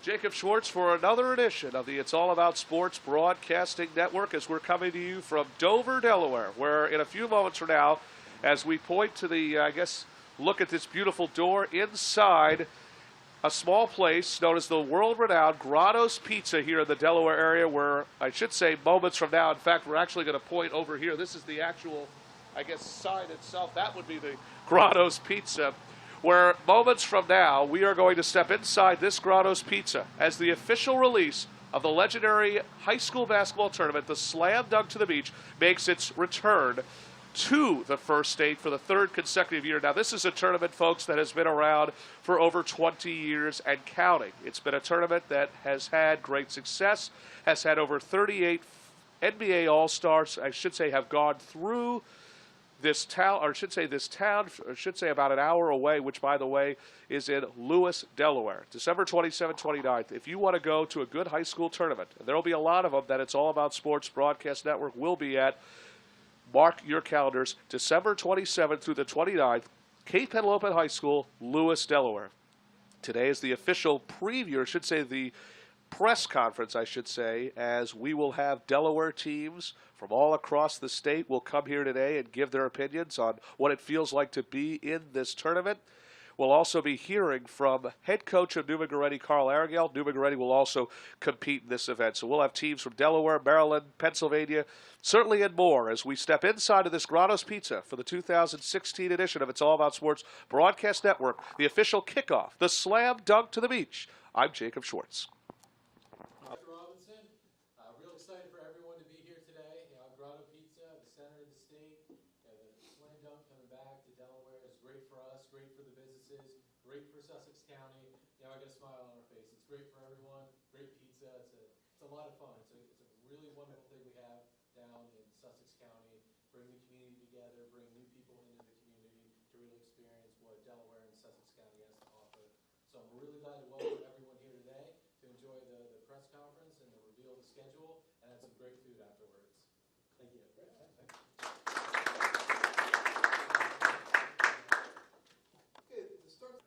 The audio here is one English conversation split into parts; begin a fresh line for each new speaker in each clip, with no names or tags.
Jacob Schwartz for another edition of the It's All About Sports Broadcasting Network as we're coming to you from Dover, Delaware, where in a few moments from now, as we point to the, look at this beautiful door inside a small place known as the world-renowned Grotto's Pizza here in the Delaware area, where I should say moments from now, in fact, we're actually going to point over here. This is the actual, sign itself. That would be the Grotto's Pizza, where moments from now, we are going to step inside this Grotto's Pizza as the official release of the legendary high school basketball tournament, the Slam Dunk to the Beach, makes its return to the first state for the third consecutive year. Now, this is a tournament, folks, that has been around for over 20 years and counting. It's been a tournament that has had great success, has had over 38 NBA All-Stars, have gone through this town, about an hour away, which, by the way, is in Lewis, Delaware. December 27th, 29th. If you want to go to a good high school tournament, and there will be a lot of them that It's All About Sports Broadcast Network will be at, mark your calendars, December 27th through the 29th, Cape Henlopen High School, Lewis, Delaware. Today is the official preview, the press conference, as we will have Delaware teams from all across the state will come here today and give their opinions on what it feels like to be in this tournament. We'll also be hearing from head coach of Newman Goretti, Carl Aragel. Newman Goretti will also compete in this event. So we'll have teams from Delaware, Maryland, Pennsylvania, certainly and more as we step inside of this Grotto's Pizza for the 2016 edition of It's All About Sports Broadcast Network, the official kickoff, the Slam Dunk to the Beach. I'm Jacob Schwartz.
Real excited for everyone to be here today. Grotto Pizza, the center of the state. The Slam Dunk coming back to Delaware is great for us, great for the businesses, great for Sussex County. I got a smile on our face. It's great for everyone. Great pizza. It's a lot of fun. It's a really wonderful thing we have down in Sussex County. Bring the community together, bring new people into the community to really experience what Delaware and Sussex County has to offer. So I'm really glad to welcome everyone here today to enjoy the press conference and the reveal of the schedule and have some great food afterwards. Thank you.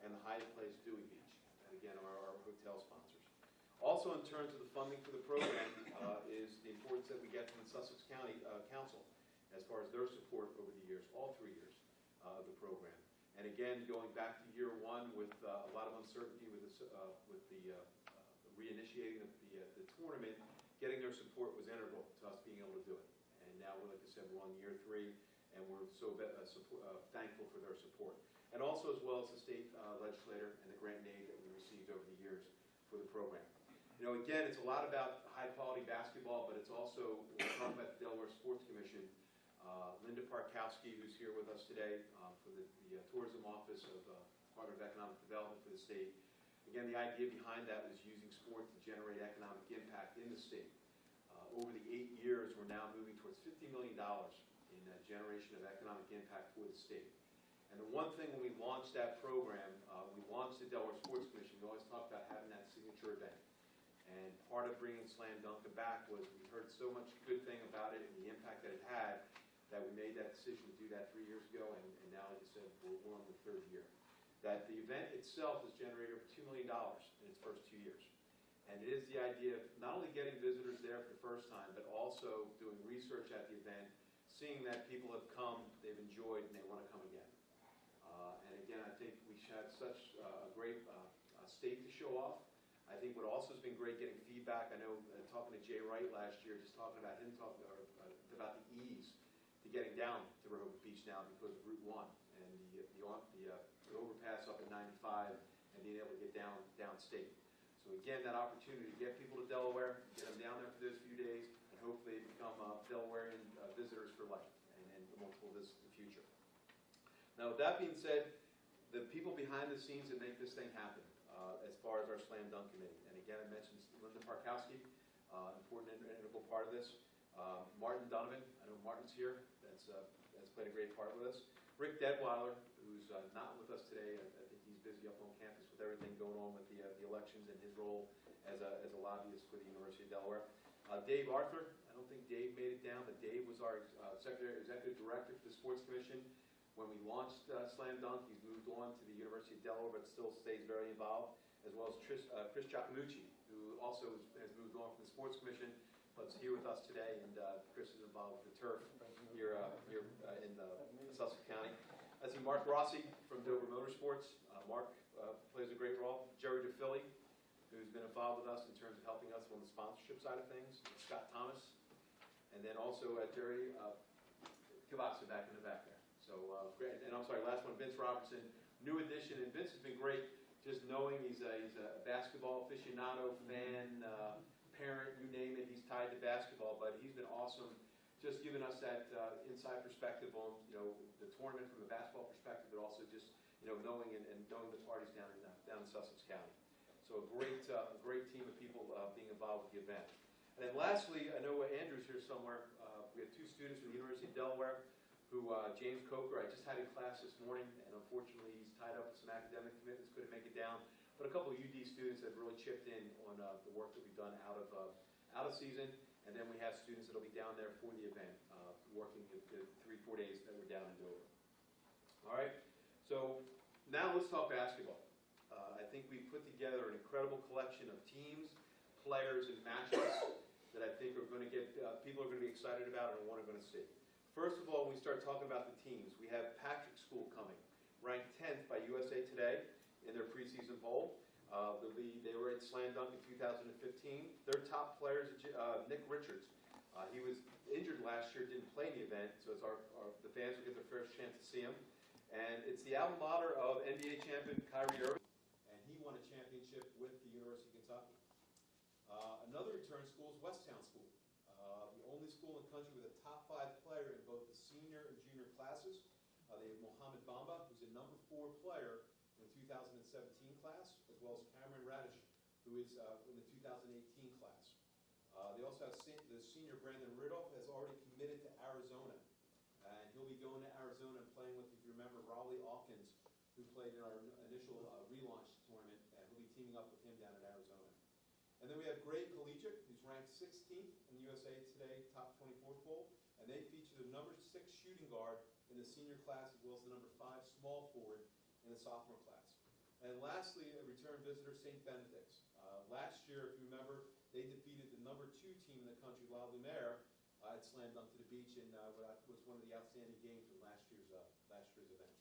And the Hyatt Place Dewey Beach, and again, our hotel sponsors. Also, in terms of the funding for the program, is the importance that we get from the Sussex County Council as far as their support over the years, all 3 years of the program. And again, going back to year one with a lot of uncertainty with the reinitiating the tournament, getting their support was integral to us being able to do it. And now, like I said, we're on year 3, and we're so thankful for their support. And also, as well as the state legislator and the grant and aid that we received over the years for the program. Again, it's a lot about high-quality basketball, but it's also, when we're talking about the Delaware Sports Commission, Linda Parkowski, who's here with us today for the Tourism Office of Department of Economic Development for the state. Again, the idea behind that was using sport to generate economic impact in the state. Over the 8 years, we're now moving towards $50 million in generation of economic impact for the state. And the one thing when we launched that program, we launched the Delaware Sports Commission, we always talked about having that signature event. And part of bringing Slam Dunk back was we heard so much good thing about it and the impact that it had that we made that decision to do that 3 years ago, and now, like I said, we're on the 3rd year. That the event itself has generated over $2 million in its first 2 years. And it is the idea of not only getting visitors there for the first time, but also doing research at the event, seeing that people have come, they've enjoyed, and they want to come again. And again, I think we had such a great state to show off. I think what also has been great getting feedback, I know talking to Jay Wright last year, just talking about him about the ease to getting down to Rehoboth Beach now because of Route 1 and the overpass up at 95 and being able to get downstate. So again, that opportunity to get people to Delaware, get them down there for those few days, and hopefully become Delawarean visitors for life and multiple visits in the future. Now, with that being said, the people behind the scenes that make this thing happen, as far as our Slam Dunk Committee, and again, I mentioned Linda Parkowski, important and integral part of this. Martin Donovan, I know Martin's here, that's played a great part with us. Rick Deadweiler, who's not with us today, I think he's busy up on campus with everything going on with the elections and his role as a lobbyist for the University of Delaware. Dave Arthur, I don't think Dave made it down, but Dave was our executive director for the Sports Commission. When we launched Slam Dunk, he's moved on to the University of Delaware, but still stays very involved. as well as Chris Giacomucci, who also has moved on from the Sports Commission, but is here with us today, and Chris is involved with the turf here in Sussex County. I see Mark Rossi from Dover Motorsports. Mark plays a great role. Jerry DeFilly, who's been involved with us in terms of helping us on the sponsorship side of things. Scott Thomas, and then also Jerry Kavaksa back in the back there. So great. And I'm sorry, last one, Vince Robertson, new addition, and Vince has been great. Just knowing he's a basketball aficionado, fan, parent, you name it, he's tied to basketball. But he's been awesome, just giving us that inside perspective on the tournament from a basketball perspective, but also just knowing and knowing the parties down in Sussex County. So a great team of people being involved with the event. And then lastly, I know Andrew's here somewhere. We have two students from the University of Delaware, who James Coker, I just had in class this morning, and unfortunately he's tied up with some academic commitments, couldn't make it down. But a couple of UD students have really chipped in on the work that we've done out of season. And then we have students that will be down there for the event, working the 3-4 days that we're down in Dover. All right, so now let's talk basketball. I think we put together an incredible collection of teams, players, and matchups that I think are going to get people are going to be excited about and are going to see. First of all, when we start talking about the teams, we have Patrick School coming, ranked 10th by USA Today in their preseason poll. They were at Slam Dunk in 2015. Their top players, Nick Richards. He was injured last year, didn't play in the event, so it's the fans will get their first chance to see him. And it's the alma mater of NBA champion Kyrie Irving, and he won a championship with the University of Kentucky. Another return school is Westtown School, the only school in the country with a top 5 player in both the senior and junior classes. They have Mohamed Bamba, who's a number 4 player in the 2017 class, as well as Cameron Radish, who is in the 2018 class. They also have the senior Brandon Ridolph has already committed to Arizona, and he'll be going to Arizona and playing with, if you remember, Raleigh Alkins, who played in our initial relaunch tournament, and he'll be teaming up with him down in Arizona. And then we have Gray Collegiate, who's ranked 16th in the USA Today Top 24 poll, and they feature the number 6 shooting guard in the senior class, as well as the number 5 small forward in the sophomore class. And lastly, a return visitor, St. Benedict's. Last year, if you remember, they defeated the number 2 team in the country, La Lumiere, at Slam Dunk to the Beach, in what was one of the outstanding games from last year's event.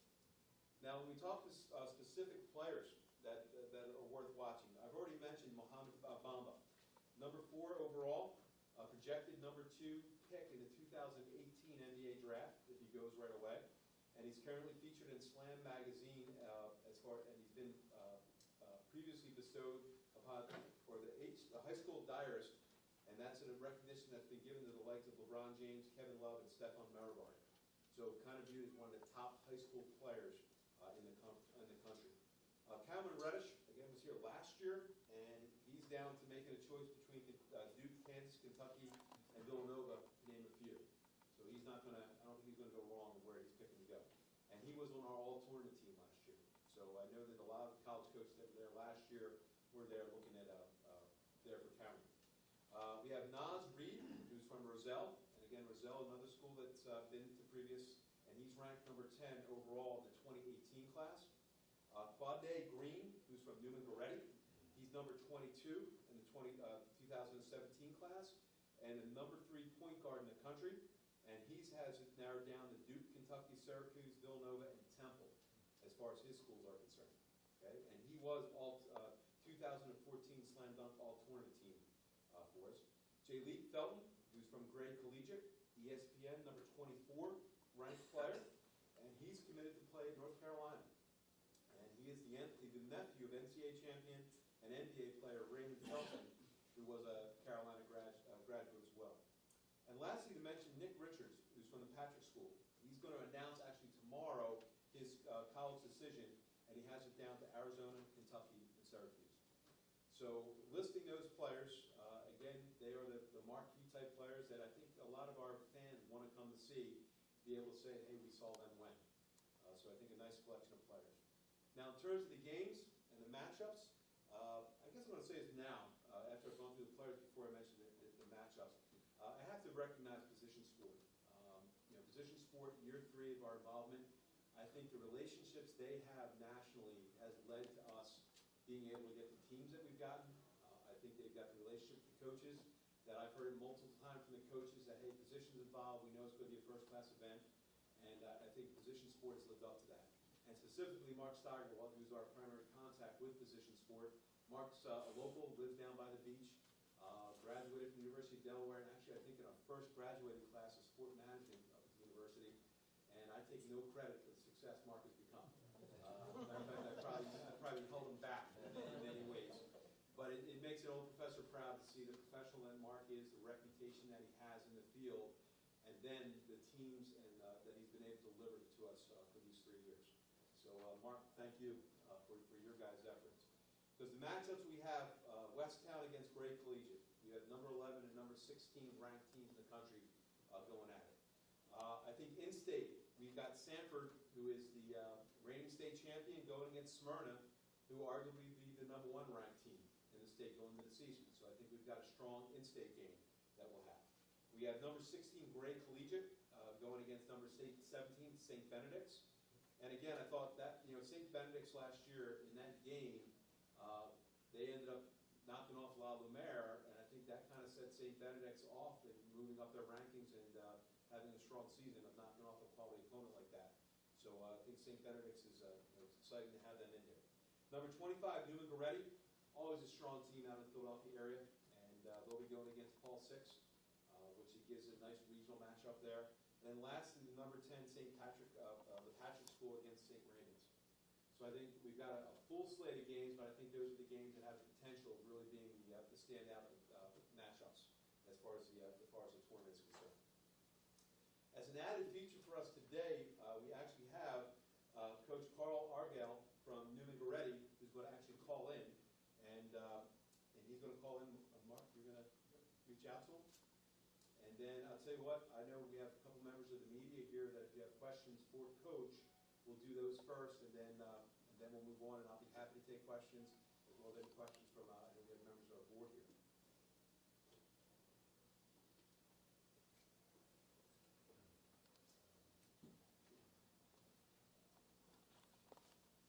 Now, when we talk to specific players that are worth watching, I've already mentioned Mohamed Bamba, number 4 overall, projected number 2 pick in the 2018 NBA draft if he goes right away. And he's currently featured in Slam magazine and he's been previously bestowed upon the High School Diarist, and that's a recognition that's been given to the likes of LeBron James, Kevin Love, and Stephon Marbury. So kind of viewed as one of the top high school players in the country. Cameron Reddish, again, was here last year, and he's down to making a choice between Duke, Kansas, Kentucky, and Villanova, to name a few. So he's not going to, I don't think he's going to go wrong with where he's picking to go. And he was on our all-tournament team last year. So I know that a lot of college coaches that were there last year were there looking at there for Cameron. We have Naz Reid, who's from Roselle. And again, Roselle, another school that's been to previous, and he's ranked number 10 overall in the 2018 class. Quade Green, who's from Newman Goretti. He's number 22 in the 2017 class, and the number 3 point guard in the country. And he has it narrowed down to Duke, Kentucky, Syracuse, Villanova, and Temple, as far as his schools are concerned. Okay? And he was all 2014 Slam Dunk All-Tournament team for us. Jayleek Felton, who's from Gray Collegiate, ESPN, number 24 ranked player, and he's committed to play at North Carolina. And he is the nephew of NCAA champion and NBA player Raymond Felton, who was a Carolina graduate as well. And lastly, to mention Nick Richards, who's from the Patrick School. He's going to announce actually tomorrow his college decision, and he has it down to Arizona, Kentucky, and Syracuse. So listing those players, again, they are the marquee type players that I think a lot of our fans want to come to see, be able to say, hey, we saw them win. So I think a nice collection of players. Now, in terms of the games and the matchups, I guess I'm going to say is now, after I've gone through the players before I mentioned the matchups, I have to recognize position sport. Position sport, year 3 of our involvement, I think the relationships they have nationally has led to us being able to get the gotten. I think they've got the relationship with the coaches that I've heard multiple times from the coaches that, hey, positions involved, we know it's going to be a first-class event, and I think Position Sport has lived up to that. And specifically, Mark Steigerwald, who's our primary contact with Position Sport. Mark's a local, lives down by the beach, graduated from the University of Delaware, and actually I think in our first graduating class of sport management up at the university, and I take no credit for the success Mark has become. Matter of fact, I probably held him back in many ways. But it makes an old professor proud to see the professional that Mark is, the reputation that he has in the field, and then the teams and that he's been able to deliver to us for these 3 years. So, Mark, thank you for your guys' efforts. Because the matchups we have, Westtown against Gray Collegiate, you have number 11 and number 16 ranked teams in the country going at it. I think in-state, we've got Sanford, who is the reigning state champion, going against Smyrna, who arguably be the number 1 ranked team in the state going into the season. So I think we've got a strong in-state game that we'll have. We have number 16 Gray Collegiate going against number 17 St. Benedict's. And again, I thought that, St. Benedict's last year in that game, they ended up knocking off La Lumiere, and I think that kind of set St. Benedict's off and moving up their rankings and having a strong season of knocking off a quality opponent like that. So I think St. Benedict's is it's exciting to have them in here. Number 25, Newman Goretti, always a strong team out in the Philadelphia area, and they'll be going against Paul Six, which gives a nice regional matchup there. And then lastly, the number 10, St. Patrick, the Patrick School against St. Raymond's. So I think we've got a full slate of games, but I think those are the games that have the potential of really being the standout matchups as far as the tournament is concerned. As an added feature for us today, we actually have Coach Carl Argel from Newman Goretti, who's going to actually call in, and he's going to call in. Mark, you're going to reach out to him, and then I'll tell you what. I know we have a couple members of the media here that if you have questions for Coach, we'll do those first, and then we'll move on, and I'll be happy to take questions as well as any questions from I know we have members of our board here.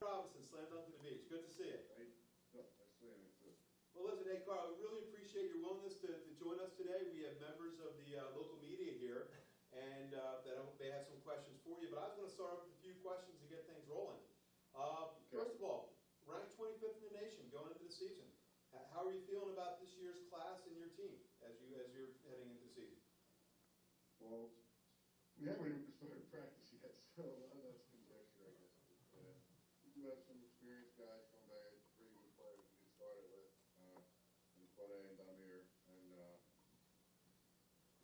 Robinson, Slam Dunk to the Beach. Good to see you.
Hey, no, nice seeing you too.
Well, listen, hey, Carl, we really appreciate your willingness to join us today. We have members of the local media here, and that may have some questions for you. But I was going to start off with a few questions to get things rolling. First of all, ranked 25th in the nation going into the season. How are you feeling about this year's class and your team as you're heading into the season?
Well, we haven't even started practice yet, so a lot of that's conjecture, I guess. We do have some experienced guys come back, pretty good players we get started with, in Claude and Damir, and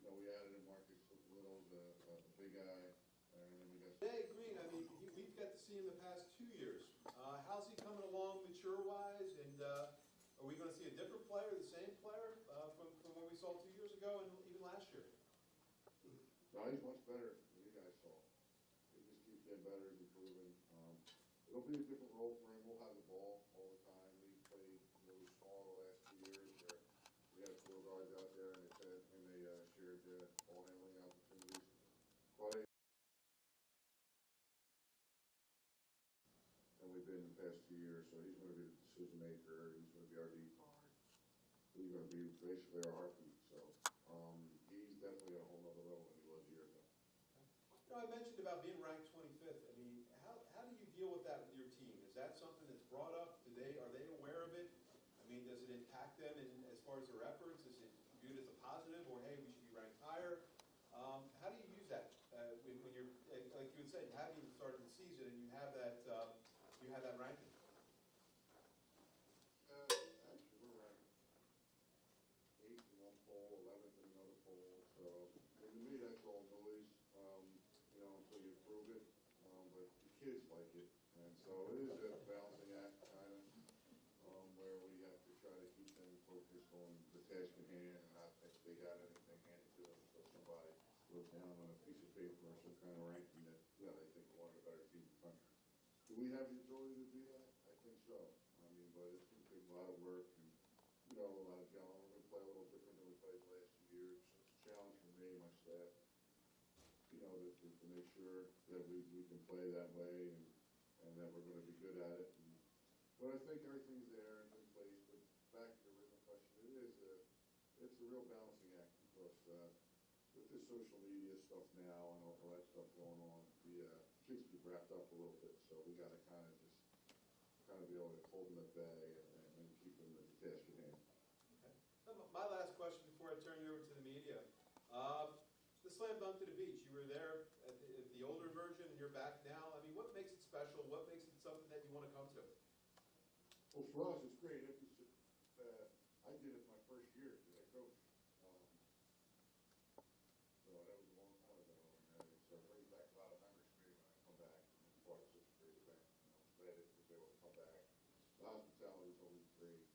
we added in Marcus Little, the big guy, and then we got.
Jay Green, I mean, we've got to see him the past 2 years. How's he coming along mature-wise, and are we going to see a different player, the same player from what we saw 2 years ago and even last year?
No, he's much better than you guys saw. He just keeps getting better, he's improving. It'll be a different role for him. We'll have the ball all the time. We played really small the last 2 years where we had 4 guards out there and they shared the ball handling opportunities. Claude, and we've been in the past 2 years, so he's going to be the decision maker. He's going to be our deep guard. He's going to be basically our heartbeat. So he's definitely at a whole other level than he was a year ago.
I mentioned about being ranked 25th. I mean, how do you deal with that with your team? Is that something that's brought up? Are they aware of it? I mean, does it impact them as far as their efforts? Is it viewed as a positive, or hey, we should be ranked higher? How do you use that when you're, like you had said, you haven't even started the season and you have that ranking?
Actually, we're ranked 8th in one poll, 11th in another poll. So to me, that's all noise. Until you prove it. But the kids like it, and so it is a balancing act, kind of, where we have to try to keep them focused on the task in hand and not think they got anything handed to them. So somebody wrote down on a piece of paper or some kind of ranking that they think one of the better teams in the country. Do we have the ability to do that? I think so. I mean, but it's going to take a lot of work and a lot of gentlemen. We're going to play a little different than we played the last 2 years. So it's a challenge for me and my staff. To make sure that we can play that way and that we're going to be good at it. But I think everything's there and in place. But back it's a real balancing act because, with this social media stuff now and all that stuff going on, the kids get wrapped up a little bit, so we gotta kind of be able to hold them at bay and keep them at the task at hand.
My last question before I turn you over to the media. The slam dunk to the beach, you were there at the older version and you're back now. I mean, what makes it special? What makes it something that you want to come to?
Well, for us, it's great. I did it my first year as head coach. So that was a long time ago, and so it brings back a lot of memories for me when I come back. And it's part of such a great event. Glad it was able to come back. The hospitality was always great.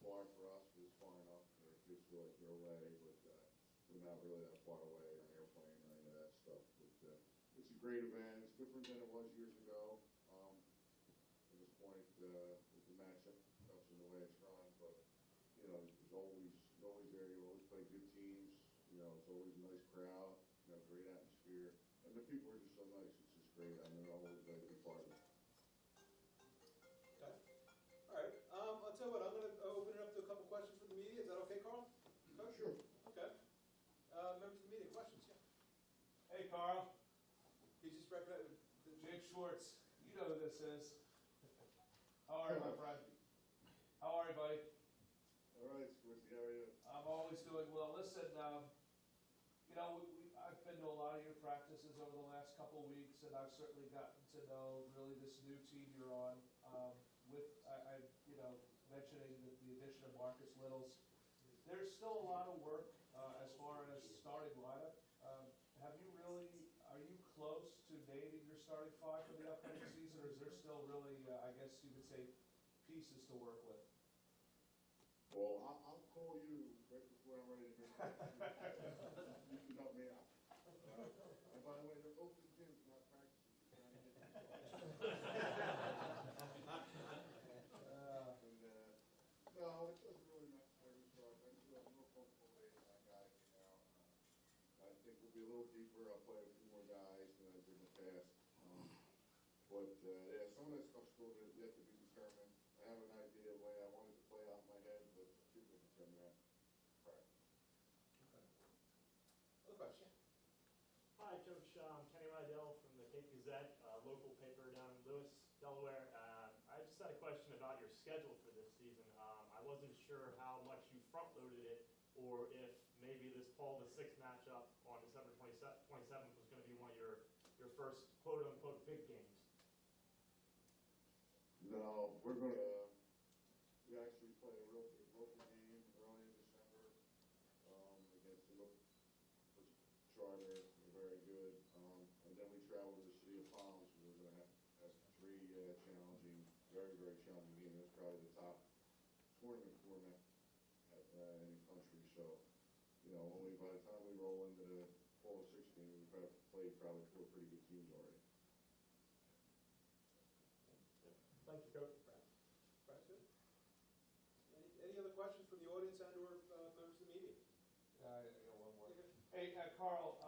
Far for us, but it's far enough. Kids feel like they're away, but we're not really that far away on an airplane or any of that stuff. But it's a great event. It's different than it was years ago. At this point, with the matchup, that's in the way it's run. But there's always there. You always play good teams. It's always a nice crowd. Great atmosphere, and the people are just so nice. It's just great. They're always glad to be part of it.
Okay. All right. I'll tell you what, I'm going to open it up to a couple questions from the media. Is that okay, Carl? Okay.
Sure.
Okay. Members of the media, questions? Yeah.
Hey, Carl.
You just recognize
Jake Schwartz. You know who this is. How are you, my friend? How are you, buddy?
All right, Squishy, how are you?
I'm always doing well. Listen, I've been to a lot of your practices over the last couple of weeks, and I've certainly gotten to know really this new team you're on. Mentioning the addition of Marcus Littles, there's still a lot of work as far as starting lineup. Are you close to naming your starting five for the upcoming season, or is there still really, I guess you could say, pieces to work with?
Well, I'll call you right before I'm ready to go. You can help me out. And by the way, they're open gyms, not practices. You're trying to get no, it doesn't really necessarily start. I'm real comfortable with that guy now. I think we'll be a little deeper. I'll play a few more guys than I did in the past. Some of that stuff's still yet to be determined. I have an idea of the way I wanted to play out in my head, but the kids will determine that. Practice.
Okay. Other question?
Hi, Coach. Kenny Rydell from the Cape Gazette, local paper down in Lewis, Delaware. I just had a question about your schedule for this season. I wasn't sure how much you front-loaded it, or if maybe this Paul VI matchup on December 27th was going to be one of your first quote-unquote big games.
No, we actually play a real big rookie game early in December against the Charter. They're very good. And then we travel to the City of Palms. We're going to have three challenging, very, very challenging games. That's probably the top tournament format in the country. So, by the time we roll into the Fall of 16, we've played probably four pretty good teams already.
Thank you, Coach.
Right, good. Any other questions from the audience and/or members of the media?
I got one more. Hey, Carl,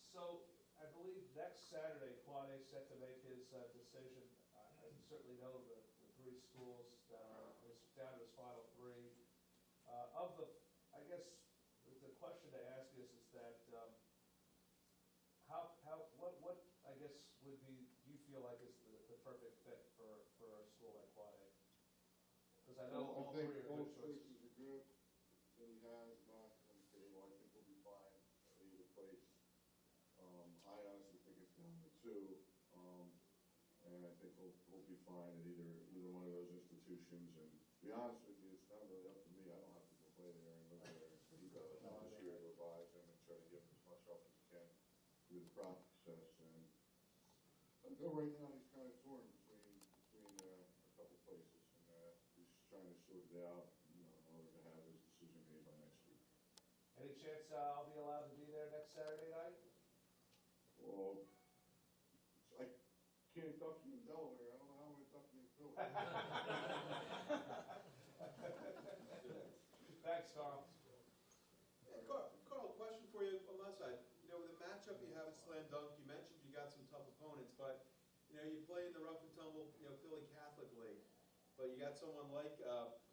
so I believe next Saturday, Quad A is set to make his decision. I certainly know the three schools that are down to his final three. I guess the question to ask is that what I guess would be, do you feel like is the perfect fit for a school like Quad A? Because I know all three are good choices.
Choices are good that he has, not on the table. I think we'll be fine at either place. I honestly think it's down to two, and I think we'll be fine at either one of those institutions. And to be honest with you, it's not really up to me. I don't have to go play there and live there. He does. I'm just here to advise him and try to give him as much help as he can through the process. And until right now, he's kind of torn between a couple places, and he's trying to sort it out, in order to have his decision made by next week.
Any chance I'll be allowed to be there next Saturday night?
Well, I can't duck you in Delaware. I don't know how I'm going to duck you in Philly.
Thanks, Carl.
Yeah, Carl, question for you on my side. With the matchup you have at Slam Dunk, you mentioned you got some tough opponents, but you play in the rough and tumble, Philly Catholic League, but you got someone like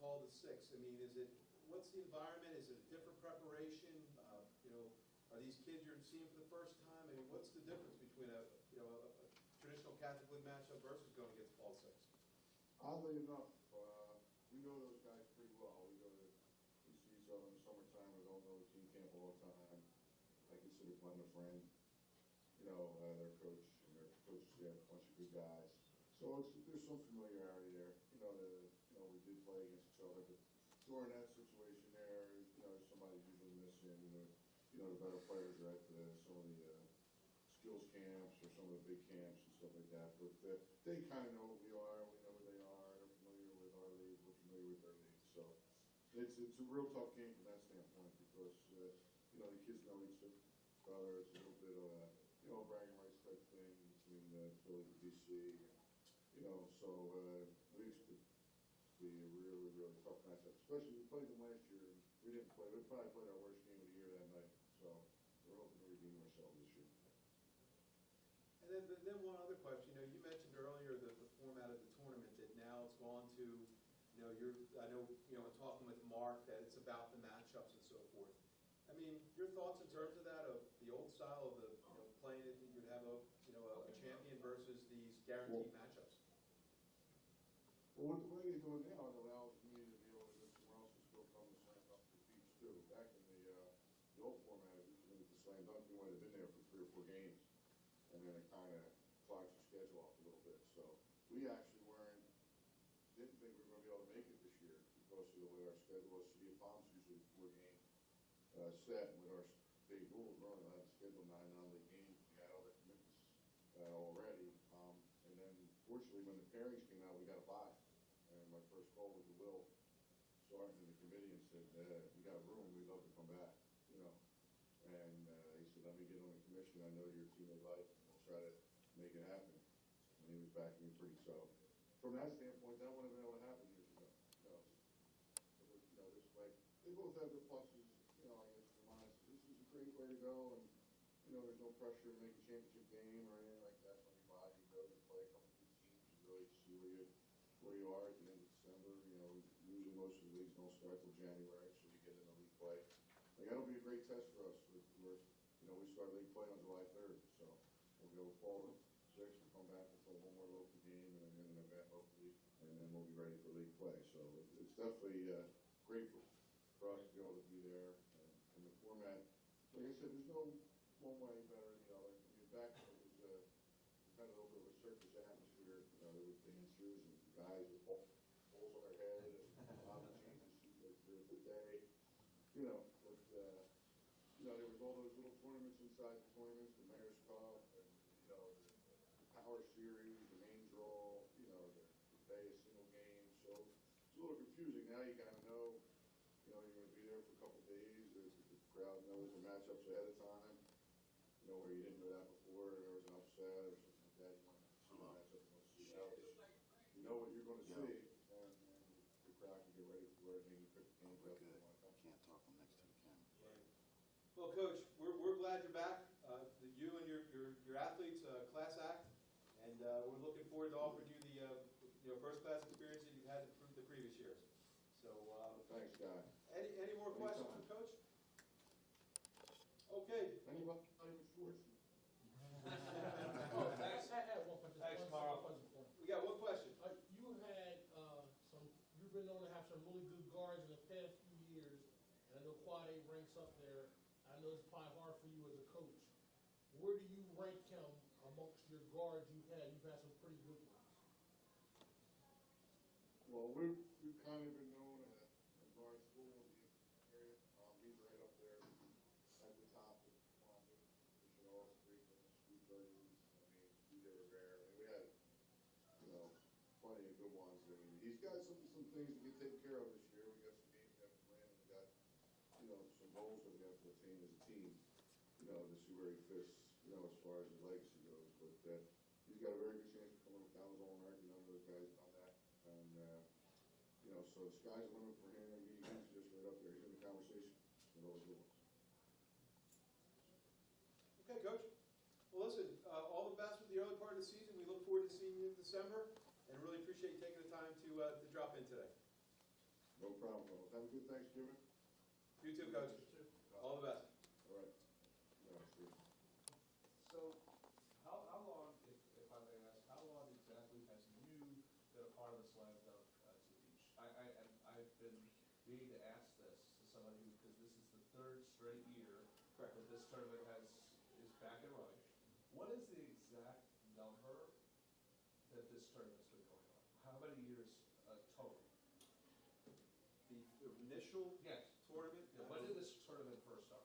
Paul VI. I mean, is it what's the environment? Is it a different preparation? Are these kids you're seeing for the first time? I mean, what's the difference between a traditional Catholic League matchup versus going against Ball Six?
Oddly enough, we know those guys pretty well. We see each other in the summertime. We don't know the team camp all the time. I consider Glenn a friend. Their coach and their coach staff, a bunch of good guys. So there's some familiarity there. We did play against each other, but during that situation there, somebody's usually missing. The better players are at some of the skills camps or some of the big camps and stuff like that. But they kind of know what we are. We know who they are. They're familiar with our league. We're familiar with their league. So it's a real tough game from that standpoint because the kids know each other. It's a little bit of a bragging rights type thing between Philly and DC. So we expect it to be a really, really tough matchup. Especially we played them last year. We didn't play. We probably played our worst game of the year that night. So we're hoping to redeem ourselves this year.
And then one other question. You mentioned earlier the format of the tournament that now it's gone to, I know, in talking with Mark that it's about the matchups and so forth. I mean, your thoughts in terms of that, of the old style of the, playing it, that you'd have a champion versus these guaranteed matchups?
Well, the way they do it now, it allows me to be able to go somewhere else and still come to slam dunk the beach too. Back in the old format, if you went to slam dunk, you might have been there for 3 or 4 games, and then it kind of clogs your schedule off a little bit. So we actually didn't think we were going to be able to make it this year because of the way our schedule is. City of Palms usually 4-game set, and with our big rules, we're only allowed to schedule 9 non-league games. We had other commitments already, and then fortunately, when the pairings came out, we got a bye. And my first call was to Will Sartin in the committee and said, "We got room. We'd love to come back." And he said, "Let me get on the commission. I know your team would like, and we'll try to make it happen." And he was backing me pretty so. From that standpoint, that wouldn't have been able to happen years ago. This way, they both have their pluses. I guess the minus. This is a great way to go, and there's no pressure to make a championship game or anything like that. When you buy, you go to play a couple of good teams. You really see where you are at the end of December. Usually most of the leagues don't start till January, so you get into league play. That'll be a great test for us. We start league play on July 3rd, so we'll go fall to 6th and come back and play one more local game and then an event locally, and then we'll be ready for league play. So it's definitely great for us to be able to be there. And the format, like I said, there's no one way better than the other. Back when it was kind of a little bit of a circus atmosphere. There was dancers and guys with holes on their head and Jesus, the day. But there was all those little tournaments inside the tournaments, the Mayor's Cup, and the Power Series, the main draw. The day a single game. So it's a little confusing. Now you kind of know. You're going to be there for a couple of days. The crowd knows the matchups ahead of time. Where you didn't know that before, there was an upset or something like that. You want to see the matchup, you want to see how you know what you're going to see, and the crowd can get ready for it, and you pick the games up.
Can't talk them next to the camera.
Well, Coach, we're glad you're back. You and your athletes, class act, and we're looking forward to offering you the first class experience that you've had the previous years. So
Thanks, Guy.
Any more questions for Coach? Okay.
Anybody with sports?
I had one question.
Thanks, Carl. We got one question.
You've been known to have some really good guards in the past few years, and I know Quad 8 ranks up there. I know it's probably hard for you as a coach. Where do you rank him amongst your guards you've had? You've had some pretty good ones.
Well, we've kind of been known as a guard school in the area. He's right up there at the top of Quantum, all street and street jerseys. DJ Rivera. We had, plenty of good ones. He's got some things to get taken care of this year. We got some games we have to win. We got, some goals that we have for the team as a team, to see where he fits, as far as his legacy goes. But he's got a very good chance of coming down as All-American. None of those guys have done that. And, so the sky's the limit for him. He's just right up there. He's in the conversation with all the good ones.
Okay, Coach. Well, listen, all the best with the early part of the season. We look forward to seeing you in December, and really appreciate you taking the time to drop in today.
No problem, fellas. Have a good Thanksgiving.
You too, Coach. All the best.
All right. Yeah, see.
So, how long, if I may ask, how long exactly has you been a part of the Slam Dunk Teach? I've been needing to ask this to somebody because this is the third straight year
Correct.
that this tournament is back and running. What is the exact number that this tournament's been going on? How many years total?
The initial
Yes.
tournament,
Yeah, when did this tournament first start?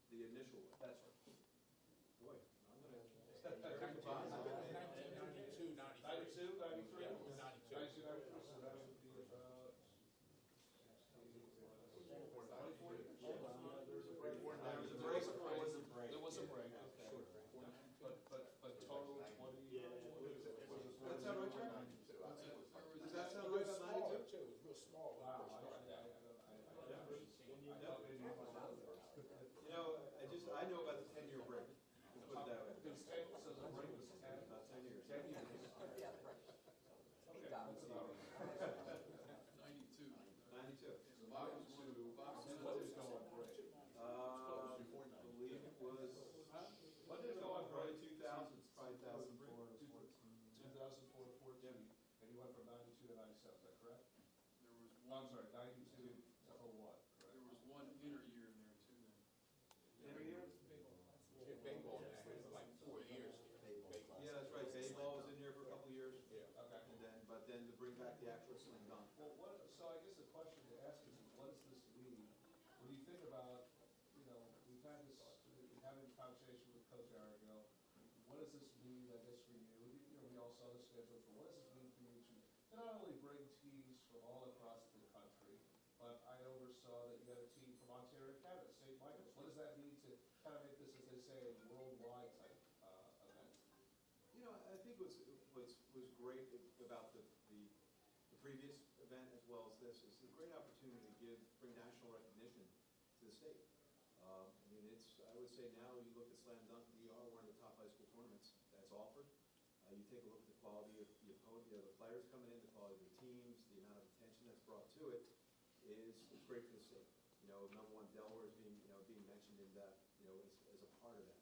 the initial one.
That's right.
Boy, I'm gonna.
92,
92, 93?
92.
92, 93, so that would be about 24 years.
There was a break.
There was a break, okay. But total 20?
That sound right, Jack? Does that sound right about 92?
Too, it was real small when
Wow,
we started that.
I thought maybe you might know that.
You know, I know about the 10-year break. Let's put it that way.
It's 10, so the break was 10?
About 10 years.
10 years.
Yeah, right.
Okay, that's about it.
92.
92.
So Bob was two, what is going break?
I believe it was,
What did it go on
probably
break?
2000s, probably 2004 to
2004 to 14, and you went from 92 to 97, is that correct?
There was
Oh, I'm
one,
sorry, 92 to 01,
there
correct?
was one inner year in there too then.
Every year?
Baseball, like 4 years.
Yeah, that's right. Baseball was in here for a couple of years.
Okay.
But then to bring back the actual slam dunk.
Well, so I guess the question to ask is, what does this mean? When you think about, we've had this, having a conversation with Coach Arago, what does this mean, I guess, for you? We all saw the schedule for, what does this mean for you to not only bring teams from all across the country, but I oversaw that you had a team from Ontario, Canada, St. Michael's. What does that mean to kind of make this, as they say, a worldwide type event?
I think what's great about the previous event as well as this is a great opportunity to bring national recognition to the state. I would say now you look at Slam Dunk, we are one of the top high school tournaments that's offered. You take a look at the quality of the players coming in, the quality of the teams, the amount of attention that's brought to it is great for the state. Number one, Delaware is being mentioned in that, as a part of that.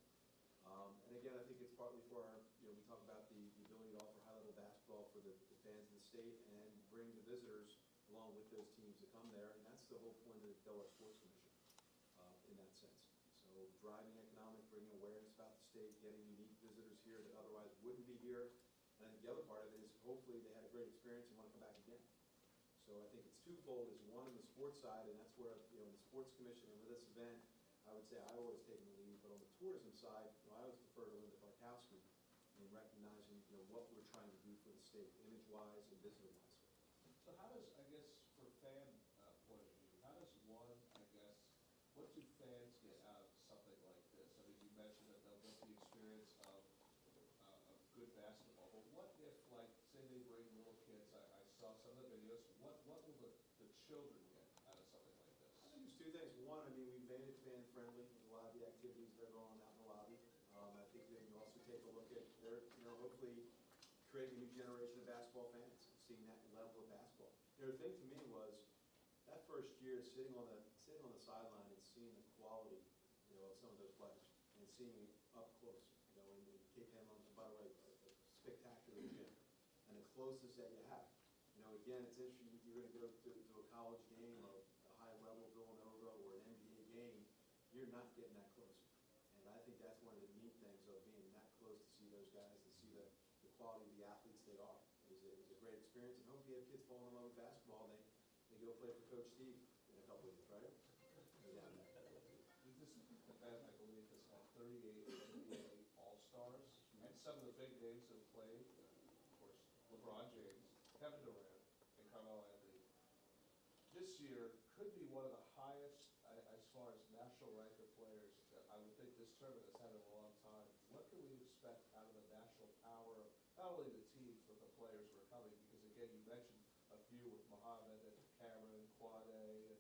And again, I think it's partly for our, we talk about the ability to offer high-level basketball for the fans of the state and bring the visitors along with those teams to come there. And that's the whole point of the Delaware Sports Commission in that sense. So driving economic, bringing awareness about the state, getting unique visitors here that otherwise wouldn't be here. And I think the other part of it is hopefully they had a great experience and want to come back again. So I think it's twofold. Is one on the sports side, and that's where, the Sports Commission and with this event, I would say I've always taken the lead. But on the tourism side, I always defer to Linda Barkowski in recognizing, what we're trying to do for the state, image-wise and visitor-wise.
So how does, I guess, for fan point of view, how does one, I guess, what do fans get out of something like this? I mean, you mentioned that they'll get the experience of good basketball, but what if, like, say they bring little kids, I saw some of the videos, what will the children get out of something like this?
I think there's two things. One, we've made it fan-friendly with a lot of the activities that are going on out in the lobby. I think then you also take a look at, hopefully creating a new generation of basketball fans, seeing that level of basketball. The thing to me was, that first year, sitting on the sideline and seeing the quality, of some of those players, and seeing it up close, in Cape Henlops, by the way, a spectacular gym, and the closeness that you have. Again, it's interesting, you're going to go to a college game or a high-level Villanova or an NBA game, you're not getting that close. And I think that's one of the neat things of being that close to see those guys, to see the quality of the athletes they are. It was a great experience, and hopefully you have kids falling in love with basketball, and they go play for Coach Steve in a couple of years, right? Yeah.
This event, I believe, has had 38 NBA All-Stars, and some of the big names have played, of course, LeBron James, Kevin Durant, and Carmelo Anthony. This year could be one of the highest, as far as national rank of players, that I would think this tournament has had in a long time. What can we expect out of the national power of not only the teams, but the players who are coming? Because again, you mentioned a few with Muhammad and Cameron, Quade, and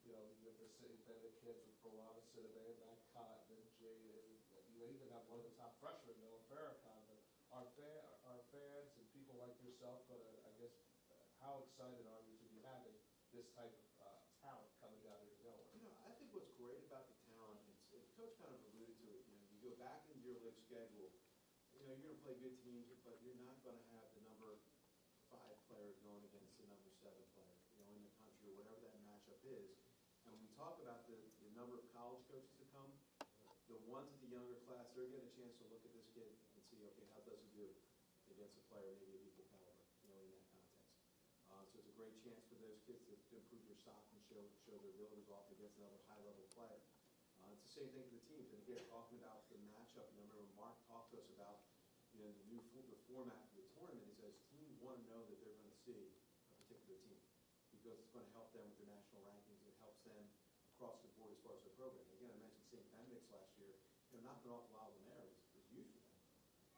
you have the City Bennett kids with Barana Sidibe and Matt Cotton and Jade, and you even have one of the top freshmen, Noah Farrakhan. But our fans and people like yourself, how excited are you to be having this type of talent coming down here to Delaware?
You know, I think what's great about the talent, Coach kind of alluded to it, you go back into your league schedule, you're going to play good teams, but you're not going to have the number 5 player going against the number 7 player, in the country or whatever that matchup is. And when we talk about the number of college coaches that come, the ones at the younger class, they're getting a chance to look at this kid and see, okay, how does he do against a player maybe of equal caliber, in that contest. So it's a great chance for those kids to improve their stock and show their abilities off against another high-level player. It's the same thing for the teams. And again, talking about the matchup, remember Mark talked to us about the format for the tournament. He says teams want to know that they're going to see a particular team because it's going to help them with their national rankings. It helps them across the board as far as their program. Again, I mentioned St. Benedict's last year. Knocking off La Lumiere is huge for them.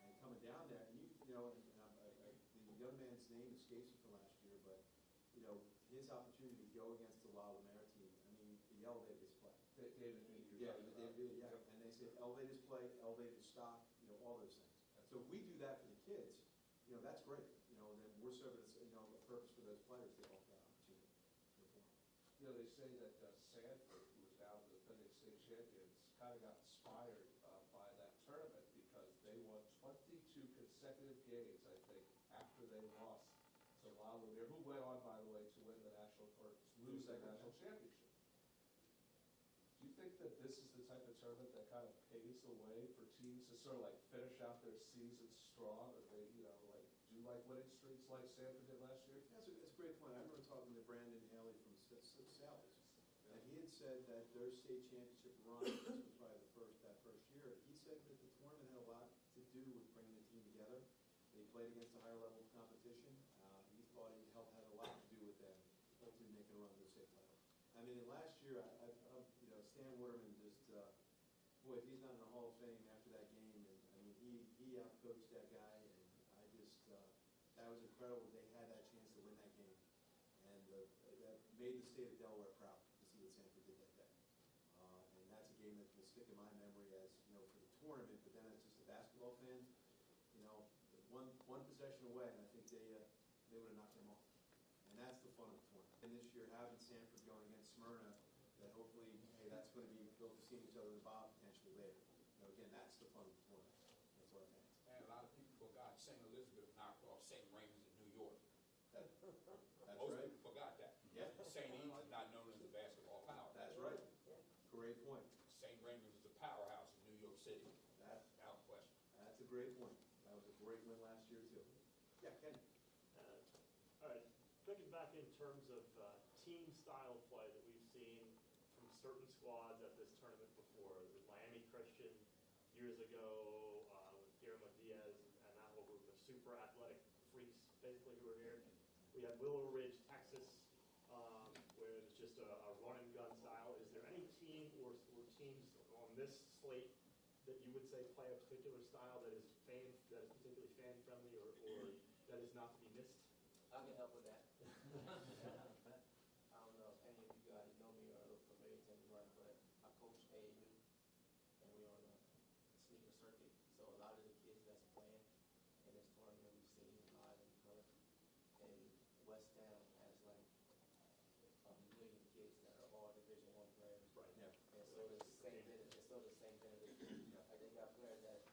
And coming down there, and the young man's name escapes me from last year, but his opportunity to go against the La Lumiere team, he elevated his play.
David Meade.
Yeah, and they said elevate his play, elevate his stock, all those things. So if we do that for the kids, that's great. Then we're serving a purpose for those players to offer that opportunity to perform.
They say that Sanford, who was now the defending state champions, kind of got inspired by that tournament because they won 22 consecutive games, I think, after they lost to La Lumiere, who went on, by the way, to win the national, or lose the national championship. Do you think that this is the type of tournament that kind of paves the way for teams to sort of like finish out their season strong, or they, do like winning streaks like Sanford did last year?
That's a great point. I remember talking to Brandon Haley from Sally's, and he had said that their state championship run, this was probably that first year, he said that the tournament had a lot to do with bringing the team together. They played against a higher level of competition. He thought it had a lot to do with them hopefully making a run to the state title. Last year, Stan Waterman just, if he's not in the Hall of Fame after that game, and he outcoached that guy, and that was incredible. They had that chance to win that game, and that made the state of Delaware proud to see what Sanford did that day. And that's a game that will stick in my memory as, for the tournament, but then as just a basketball fan, one possession away, and I think they would have knocked them off. And that's the fun of the tournament. And this year, having Sanford going against Smyrna, that hopefully, hey, that's going to be built to seeing each other in the bottom potentially later. Again, that's the fun of the tournament. That's what I think.
And a lot of people forgot St. Elizabeth knocked off St. Raymond's in New York.
That's
Most
right.
people forgot that.
Yeah.
St. E's is not known as a basketball power.
That's right. Great point.
St. Raymond's is a powerhouse in New York City.
That-
Without question.
That's a great point. That was a great win last year, too. Yeah, Ken.
All right, thinking back in terms of team style play that we've seen from certain squads at this tournament before. With Miami Christian years ago, with Guillermo Diaz and that whole group of super athletic freaks, basically, who were here. We had Willow Ridge, Texas, where it was just a run and gun style. Is there any team or teams on this slate that you would say play a particular style that is particularly fan friendly or that is not to be missed?
I can help with that. I don't know if any of you guys know me or look familiar to anyone, but I coach AAU, and we're on a sneaker circuit. So a lot of the kids that's playing in this tournament, we've seen live in color. And West Town has like a million kids that are all Division I players.
Right.
Yeah.
And so the same benefit. Like they got players that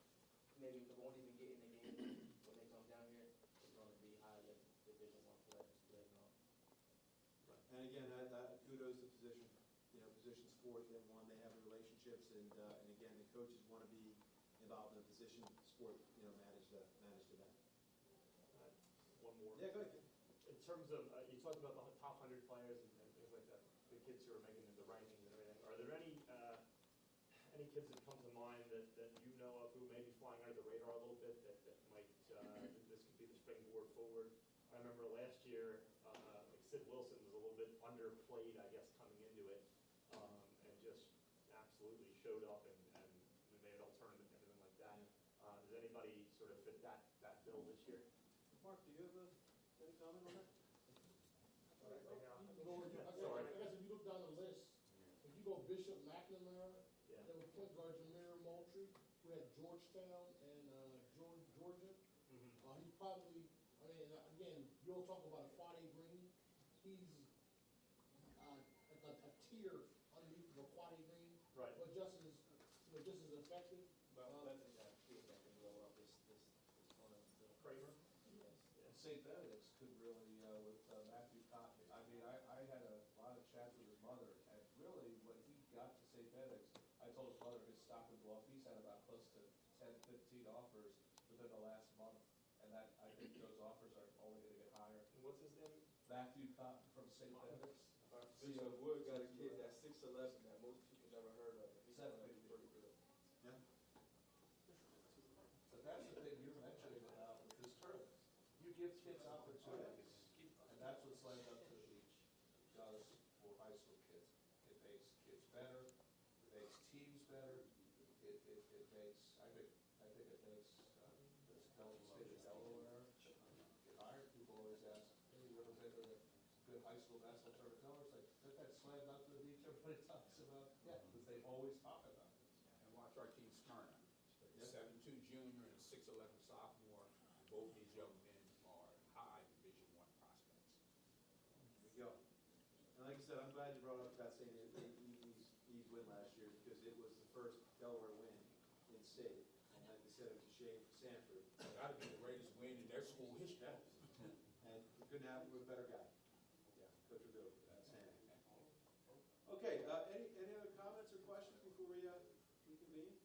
maybe won't even get in the game when they come down here. It's going to be highly Division I players later on.
And again, kudos to position sport. They have the relationships, and again, the coaches want to be involved in a position sport, manage the event.
One more.
Yeah, go ahead.
In terms of, you talked about the top 100 players and things like that, the kids who are making the rankings and everything. Are there any kids that come to mind that you know of who may be flying under the radar a little bit that might, this could be the springboard forward? I remember last year, like Sid Wilson was a little bit underplayed, I guess, coming into it, and just absolutely showed up and made it all tournament and everything like that. Does anybody sort of fit that bill this year?
Mark, do you have any comment on that?
Right now.
I guess if you look down the list, if you go Bishop McNamara,
Yeah.
then with point guard Jameer Moultrie, we had Georgetown and Georgia.
Mhm.
He's probably, again, you'll talk about a Fade Green. He's tier underneath the quality green.
Right.
But just as, just as effective.
Well, that's a kid that can blow up this one of the
Kramer?
Yes.
And St. Benedict's could really, with Matthew Cotton, I mean, I had a lot of chats with his mother, and really, when he got to St. Benedict's, I told his mother his stock would go up. He's had about close to 10, 15 offers within the last month, and that, I think those offers are only gonna get higher.
And what's his name?
Matthew Cotton from St. Benedict's.
Bishop Wood got a kid that's 6'11" that most people never heard of. He's
Seven.
gonna be pretty good.
Yeah.
But that's the thing you're mentioning about with this tournament. You give kids opportunities, and that's what Slam Dunk to the Beach does for high school kids. It makes kids better, it makes teams better, it makes, I think it makes, this state of Delaware get higher. People always ask, hey, you ever been to the good high school basketball tournament? No, it's like, is that Slam Dunk to the Beach everybody talks about? Yeah, because they always talk about it.
And watch our teams turn. The 7'2" junior and 6'11" sophomore, both these young men are high Division I prospects.
There we go. And like I said, I'm glad you brought up that St. Eve's win last year, because it was the first Delaware win in state. And like I said, it was a shame for Sanford.
That'd be the greatest win in their school history.
And we couldn't have it with a better guy. Yeah, Coach Ragoo, Sanford. Okay, any other comments or questions before we convene?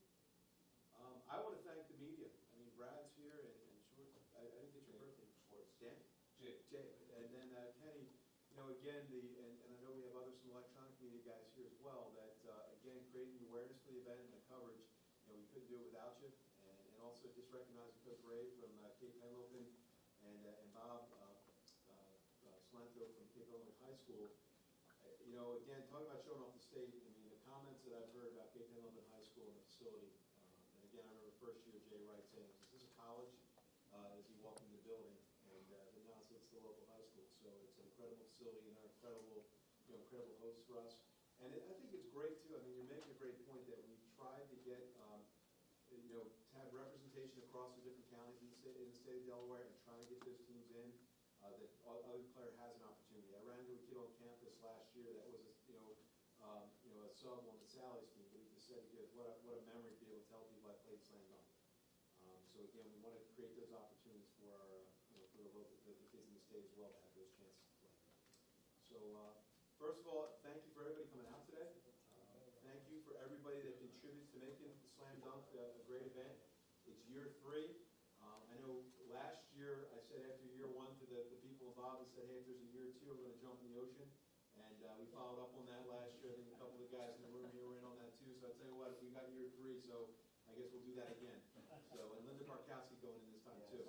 I want to thank the media. I mean, Brad's here and Short, I didn't get your birthday. Schwartz. Dan? Jay. And then Kenny, you know, again, and I know we have some electronic media guys here as well, that, again, creating the awareness for the event and the coverage, you know, we couldn't do it without you. And also just recognizing Coach Ray from Cape Henlopen and Bob Slento from Cape Henlopen High School. You know, again, talking about showing off the state, I mean, the comments that I've heard about Cape Henlopen High School and the facility, and again, I remember first year Jay Wright saying, is this a college? As he walked into the building, and but now it's the local high school, so it's an incredible facility, and they're incredible hosts for us. And I think it's great too, I mean, you're making a great point that we've tried to get, to have representation across the different counties in the state of Delaware, and trying to get those teams in, that other player has an opportunity. I ran into a kid on campus last year that was a sub on the Sally's team, but he just said, what a memory to be able to tell people I played slam dunk. So again, we want to create those opportunities for our, for the kids in the state as well to have those chances to play. So first of all, thank you for everybody coming out today. Thank you for everybody that contributes to making the Slam Dunk a great event. It's year 3. I know last year I said after year 1 to the people involved, and said, hey, if there's a year 2, I'm going to jump in the ocean. And we followed up on that last year. I think a couple of the guys in the room here were in on that too. So I'll tell you what, we got year 3, so I guess we'll do that again. So, and Linda Markowski going in this time too.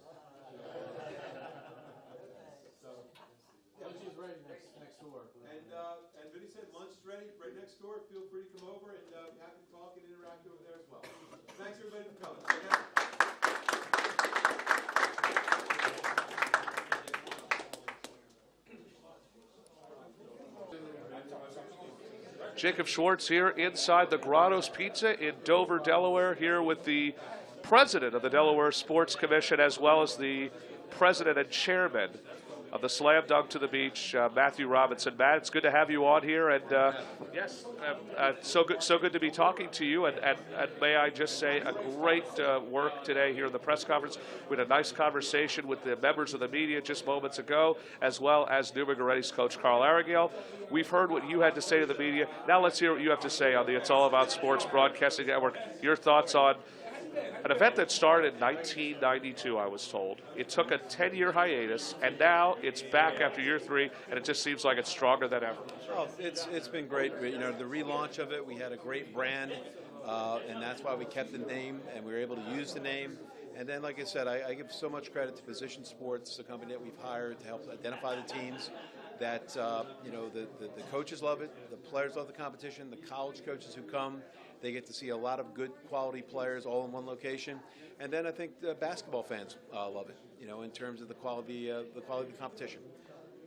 Lunch is ready next door.
And Vinny said lunch is ready right next door. Feel free to come over, and happy to talk and interact over there as well. Thanks everybody for coming.
Jacob Schwartz here inside the Grotto's Pizza in Dover, Delaware, here with the president of the Delaware Sports Commission, as well as the president and chairman of the Slam Dunk to the Beach, Matthew Robinson. Matt, it's good to have you on here, and yes, so good to be talking to you. And may I just say, a great work today here in the press conference. We had a nice conversation with the members of the media just moments ago, as well as Newman Goretti's coach Carl Aragale. We've heard what you had to say to the media. Now let's hear what you have to say on the It's All About Sports Broadcasting Network. Your thoughts on an event that started in 1992, I was told. It took a 10-year hiatus, and now it's back after year 3, and it just seems like it's stronger than ever.
Well, it's been great. You know, the relaunch of it, we had a great brand, and that's why we kept the name, and we were able to use the name. And then, like I said, I give so much credit to Position Sports, the company that we've hired to help identify the teams. That the coaches love it, the players love the competition, the college coaches who come, they get to see a lot of good quality players all in one location. And then I think the basketball fans love it, in terms of the quality of the competition.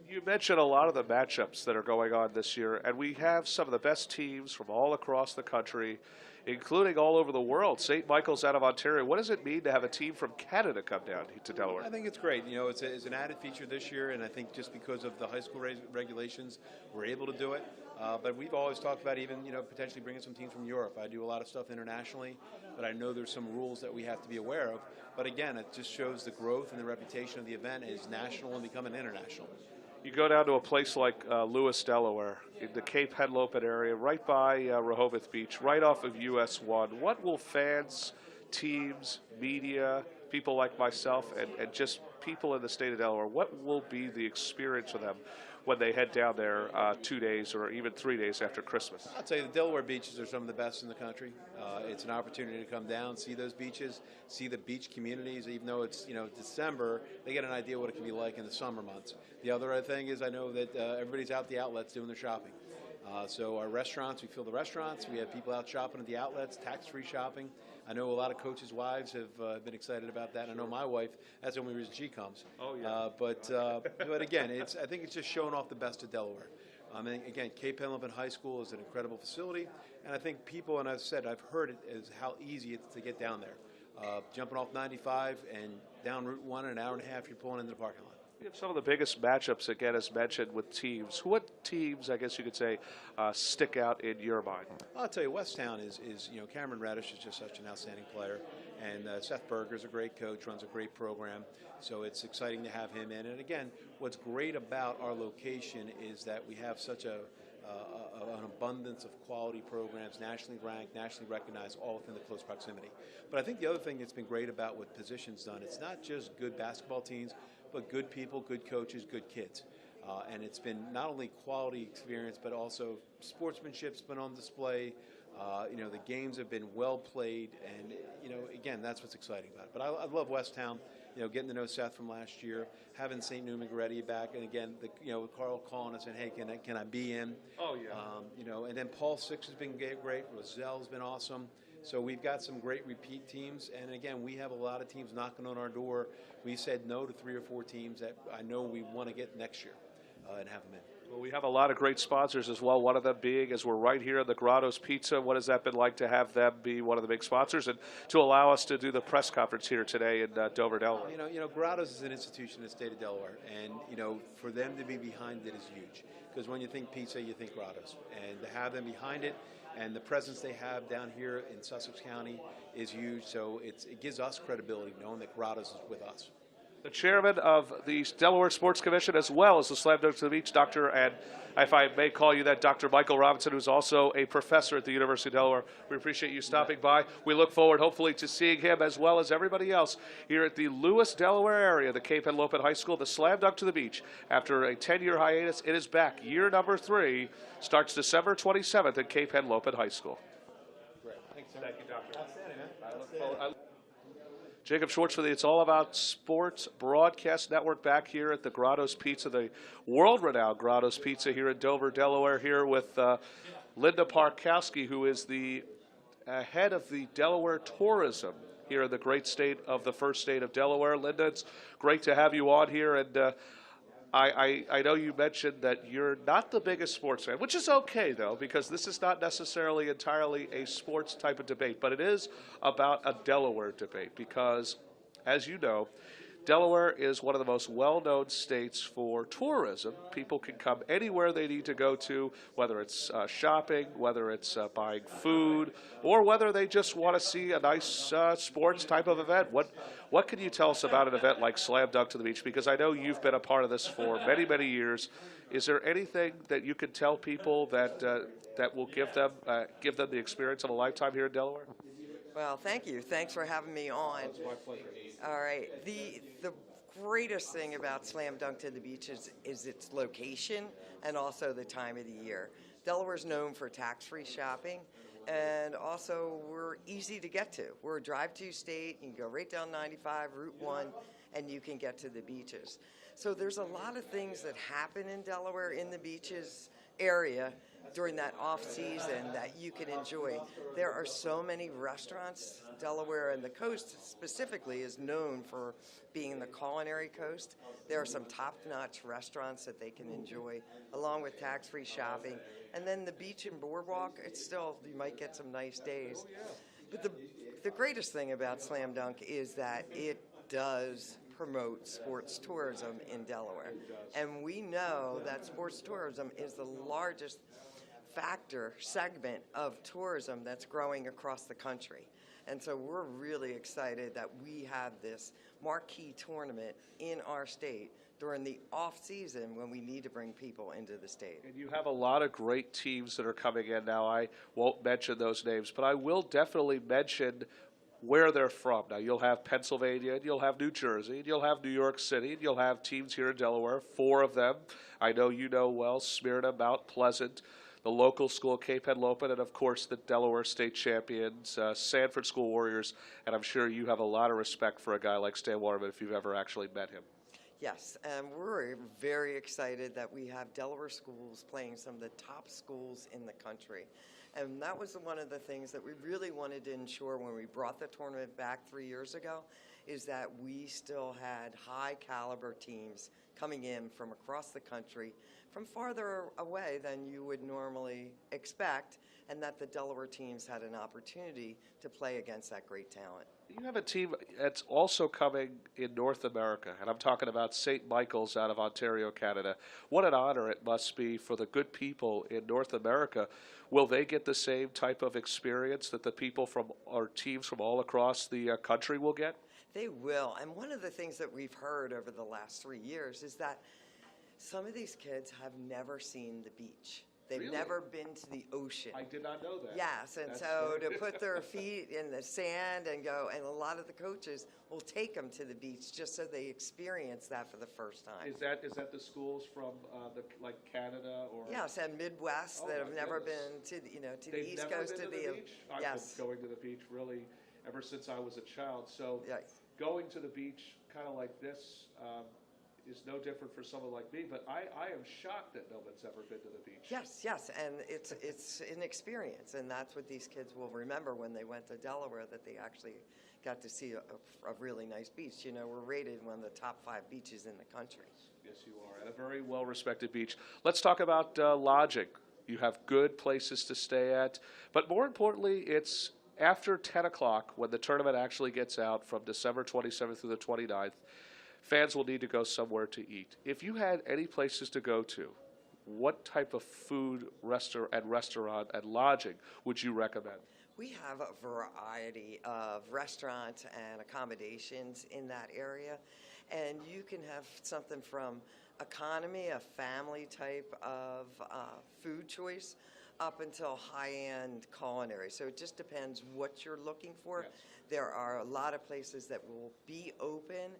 You mentioned a lot of the matchups that are going on this year, and we have some of the best teams from all across the country including all over the world. St. Michael's out of Ontario. What does it mean to have a team from Canada come down to Delaware?
I think it's great. You know, it's an added feature this year, and I think just because of the high school regulations, we're able to do it. But we've always talked about even, potentially bringing some teams from Europe. I do a lot of stuff internationally, but I know there's some rules that we have to be aware of. But again, it just shows the growth and the reputation of the event is national and becoming international.
You go down to a place like Lewis, Delaware, in the Cape Henlopen area, right by Rehoboth Beach, right off of US 1. What will fans, teams, media, people like myself, and just people in the state of Delaware, what will be the experience for them when they head down there 2 days or even 3 days after Christmas?
I'll tell you, the Delaware beaches are some of the best in the country. It's an opportunity to come down, see those beaches, see the beach communities. Even though it's December, they get an idea what it can be like in the summer months. The other thing is I know that everybody's out at the outlets doing their shopping. So our restaurants, we fill the restaurants. We have people out shopping at the outlets, tax-free shopping. I know a lot of coaches' wives have been excited about that. I know my wife, that's the only reason she comes.
Oh, yeah.
But again, I think it's just showing off the best of Delaware. I mean, again, Cape Henlopen High School is an incredible facility, and I think people, and I've said, I've heard it, is how easy it's to get down there. Jumping off 95 and down Route 1 in an hour and a half, you're pulling into the parking lot.
You have some of the biggest matchups, again, as mentioned, with teams. What teams, I guess you could say, stick out in your mind?
I'll tell you, Westtown is Cameron Reddish is just such an outstanding player, and Seth Berger's a great coach, runs a great program, so it's exciting to have him in. And again, what's great about our location is that we have such an abundance of quality programs, nationally ranked, nationally recognized, all within the close proximity. But I think the other thing that's been great about what Position's done, it's not just good basketball teams, but good people, good coaches, good kids. And it's been not only quality experience, but also sportsmanship's been on display. The games have been well played, and again, that's what's exciting about it. But I love Westtown. Getting to know Seth from last year, having St. Newman Goretti back, and again, Carl calling us saying, "Hey, can I be in?"
Oh yeah.
And then Paul Six has been great. Roselle's been awesome. So we've got some great repeat teams, and again, we have a lot of teams knocking on our door. We said no to 3 or 4 teams that I know we want to get next year and have them in.
Well, we have a lot of great sponsors as well, one of them being, as we're right here at the Grotto's Pizza, what has that been like to have them be one of the big sponsors and to allow us to do the press conference here today in Dover, Delaware?
Grotto's is an institution in the state of Delaware, and, for them to be behind it is huge. Because when you think pizza, you think Grotto's. And to have them behind it, and the presence they have down here in Sussex County is huge, so it gives us credibility knowing that Grotto's is with us.
The chairman of the Delaware Sports Commission, as well as the Slam Dunk to the Beach, Dr. and if I may call you that, Dr. Michael Robinson, who's also a professor at the University of Delaware. We appreciate you stopping by. We look forward, hopefully, to seeing him as well as everybody else here at the Lewis, Delaware area, the Cape Henlopen High School, the Slam Dunk to the Beach. After a 10-year hiatus, it is back. Year number 3 starts December 27th at Cape Henlopen High School.
Great. Thanks,
Thank you, Doctor.
Outstanding, man.
I look forward. Jacob Schwartz for the It's All About Sports Broadcast Network back here at the Grotto's Pizza, the world-renowned Grotto's Pizza here in Dover, Delaware, here with Linda Parkowski, who is the head of the Delaware Tourism here in the great state of the first state of Delaware. Linda, it's great to have you on here, and I know you mentioned that you're not the biggest sports fan, which is okay, though, because this is not necessarily entirely a sports type of debate, but it is about a Delaware debate because, as you know, Delaware is one of the most well-known states for tourism. People can come anywhere they need to go to, whether it's shopping, whether it's buying food, or whether they just want to see a nice sports type of event. What can you tell us about an event like Slam Dunk to the Beach? Because I know you've been a part of this for many, many years. Is there anything that you can tell people that that will give them the experience of a lifetime here in Delaware?
Well, thank you. Thanks for having me on.
It's my pleasure.
All right. The greatest thing about Slam Dunk to the Beach is its location and also the time of the year. Delaware's known for tax-free shopping, and also we're easy to get to. We're a drive-to state. You can go right down 95, Route 1, and you can get to the beaches. So there's a lot of things that happen in Delaware in the beaches area during that off season that you can enjoy. There are so many restaurants. Delaware and the coast specifically is known for being the culinary coast. There are some top-notch restaurants that they can enjoy, along with tax-free shopping. And then the beach and boardwalk, it's still, you might get some nice days. But the greatest thing about Slam Dunk is that it does promote sports tourism in Delaware. And we know that sports tourism is the largest segment of tourism that's growing across the country. And so we're really excited that we have this marquee tournament in our state during the off season when we need to bring people into the state.
And you have a lot of great teams that are coming in now. I won't mention those names, but I will definitely mention where they're from. Now, you'll have Pennsylvania, and you'll have New Jersey, and you'll have New York City, and you'll have teams here in Delaware, 4 of them. I know you know well, Smyrna, Mount Pleasant, the local school, Cape Henlopen, and of course the Delaware State champions, Sanford School Warriors, and I'm sure you have a lot of respect for a guy like Stan Waterman if you've ever actually met him.
Yes, and we're very excited that we have Delaware schools playing some of the top schools in the country. And that was one of the things that we really wanted to ensure when we brought the tournament back 3 years ago, is that we still had high caliber teams coming in from across the country, from farther away than you would normally expect, and that the Delaware teams had an opportunity to play against that great talent.
You have a team that's also coming in North America, and I'm talking about St. Michael's out of Ontario, Canada. What an honor it must be for the good people in North America. Will they get the same type of experience that the people from our teams from all across the country will get?
They will, and one of the things that we've heard over the last 3 years is that some of these kids have never seen the beach. They've
Really?
never been to the ocean.
I did not know that.
Yes, and
That's
so
very
to put their feet in the sand and go, and a lot of the coaches will take them to the beach just so they experience that for the first time.
Is that the schools from like Canada or?
Yes, and Midwest
Oh,
that
my
have never
goodness.
been to to the
They've
East
never
Coast
been
to
the beach? I've
yes.
been going to the beach really ever since I was a child. So
Yes.
going to the beach kind of like this is no different for someone like me, but I am shocked that no one's ever been to the beach.
Yes, and it's an experience, and that's what these kids will remember when they went to Delaware, that they actually got to see a really nice beach. You know, we're rated one of the top 5 beaches in the country.
Yes, you are, and a very well-respected beach. Let's talk about lodging. You have good places to stay at, but more importantly, it's after 10 o'clock when the tournament actually gets out from December 27th through the 29th. Fans will need to go somewhere to eat. If you had any places to go to, what type of food, restaurant, and lodging would you recommend?
We have a variety of restaurants and accommodations in that area, and you can have something from economy, a family type of food choice, up until high-end culinary. So it just depends what you're looking for.
Yes.
There are a lot of places that will be open,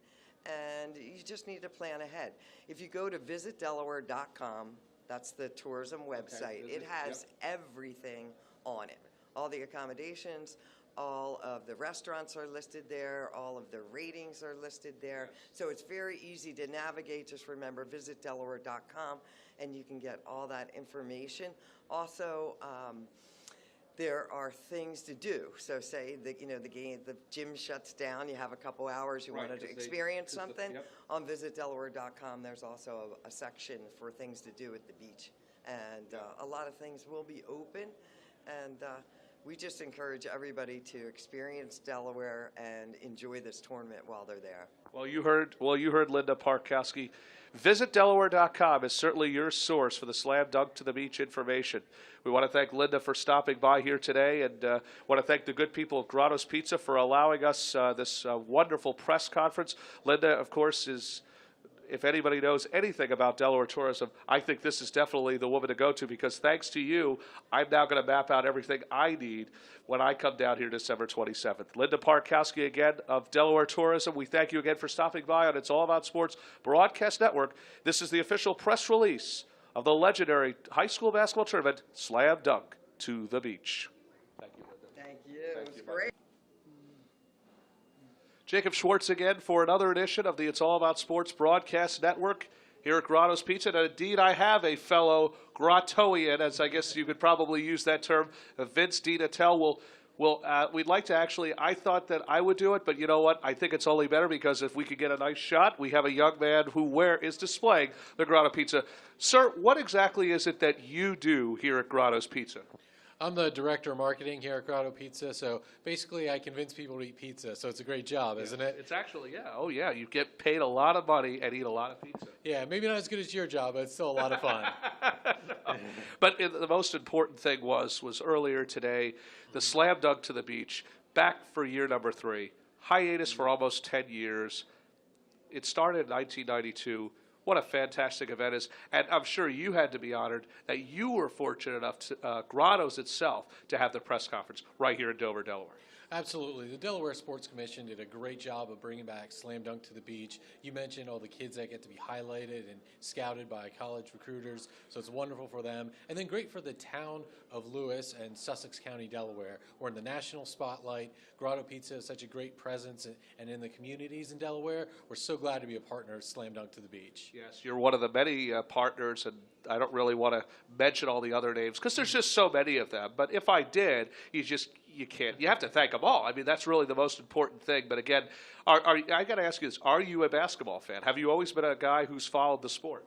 and you just need to plan ahead. If you go to visitdelaware.com, that's the tourism website, it has everything on it. All the accommodations, all of the restaurants are listed there, all of the ratings are listed there. So it's very easy to navigate. Just remember, visitdelaware.com, and you can get all that information. Also, there are things to do. So say the gym shuts down, you have a couple hours, you
Right,
wanted to
'cause they-
experience
'cause the-
something.
yep.
On visitdelaware.com, there's also a section for things to do at the beach. And a lot of things will be open. And we just encourage everybody to experience Delaware and enjoy this tournament while they're there.
Well, you heard Linda Parkowski. VisitDelaware.com is certainly your source for the Slam Dunk to the Beach information. We want to thank Linda for stopping by here today, and want to thank the good people at Grotto's Pizza for allowing us this wonderful press conference. Linda, of course, is, if anybody knows anything about Delaware tourism, I think this is definitely the woman to go to, because thanks to you, I'm now going to map out everything I need when I come down here December 27th. Linda Parkowski again of Delaware Tourism. We thank you again for stopping by on It's All About Sports Broadcast Network. This is the official press release of the legendary high school basketball tournament, Slam Dunk to the Beach. Thank you, Linda.
Thank you.
Thank
It was
you,
great.
Jacob Schwartz again for another edition of the It's All About Sports Broadcast Network here at Grotto's Pizza. And indeed, I have a fellow Grottoian, as I guess you could probably use that term, Vince DiNatel. We'd like to actually, I thought that I would do it, but you know what? I think it's only better because if we could get a nice shot, we have a young man who is displaying the Grotto Pizza. Sir, what exactly is it that you do here at Grotto's Pizza?
I'm the director of marketing here at Grotto Pizza, so basically I convince people to eat pizza, so it's a great job, isn't it?
It's actually, yeah. Oh, yeah. You get paid a lot of money and eat a lot of pizza.
Yeah, maybe not as good as your job, but it's still a lot of fun.
But the most important thing was earlier today, the Slam Dunk to the Beach, back for year number 3, hiatus for almost 10 years. It started in 1992. What a fantastic event is. And I'm sure you had to be honored that you were fortunate enough to, Grotto's itself, to have the press conference right here in Dover, Delaware.
Absolutely. The Delaware Sports Commission did a great job of bringing back Slam Dunk to the Beach. You mentioned all the kids that get to be highlighted and scouted by college recruiters, so it's wonderful for them. And then great for the town of Lewis and Sussex County, Delaware. We're in the national spotlight. Grotto Pizza is such a great presence and in the communities in Delaware. We're so glad to be a partner of Slam Dunk to the Beach.
Yes, you're one of the many partners, and I don't really want to mention all the other names because there's just so many of them. But if I did, you can't. You have to thank them all. I mean, that's really the most important thing. But again, I got to ask you this: are you a basketball fan? Have you always been a guy who's followed the sport?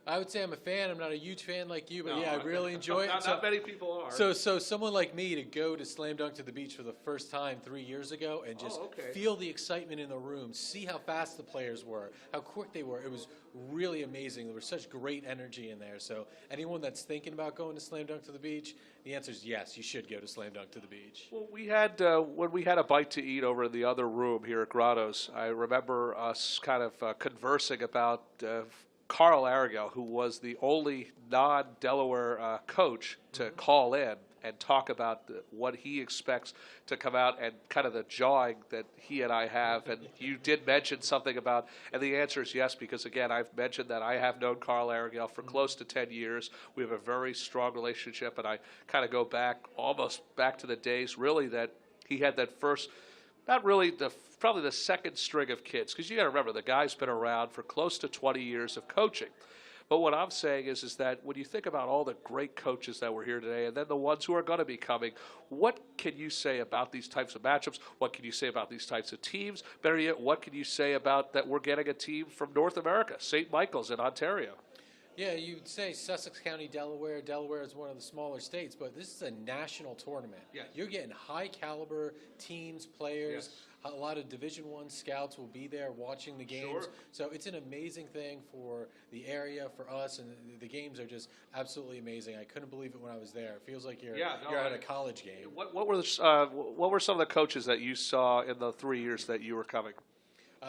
I would say I'm a fan. I'm not a huge fan like you, but yeah, I really enjoy it.
Not many people are.
So someone like me to go to Slam Dunk to the Beach for the first time 3 years ago and just feel the excitement in the room, see how fast the players were, how quick they were. It was really amazing. There was such great energy in there. So anyone that's thinking about going to Slam Dunk to the Beach, the answer is yes, you should go to Slam Dunk to the Beach.
Well, we had when we had a bite to eat over in the other room here at Grotto's, I remember us kind of conversing about Carl Aragel, who was the only non-Delaware coach to call in and talk about what he expects to come out and kind of the jawing that he and I have. And you did mention something about, and the answer is yes, because again, I've mentioned that I have known Carl Aragel for close to 10 years. We have a very strong relationship, and I kind of go back, almost back to the days really that he had that first, not really probably the second string of kids, because you got to remember the guy's been around for close to 20 years of coaching. But what I'm saying is that when you think about all the great coaches that were here today, and then the ones who are going to be coming, what can you say about these types of matchups? What can you say about these types of teams? Better yet, what can you say about that we're getting a team from North America, St. Michael's in Ontario?
Yeah, you'd say Sussex County, Delaware. Delaware is one of the smaller states, but this is a national tournament.
Yes.
You're getting high-caliber teams, players. Yes. A lot of Division I scouts will be there watching the games.
Sure.
So it's an amazing thing for the area, for us, and the games are just absolutely amazing. I couldn't believe it when I was there. It feels like you're at a college game.
What were some of the coaches that you saw in the 3 years that you were coming?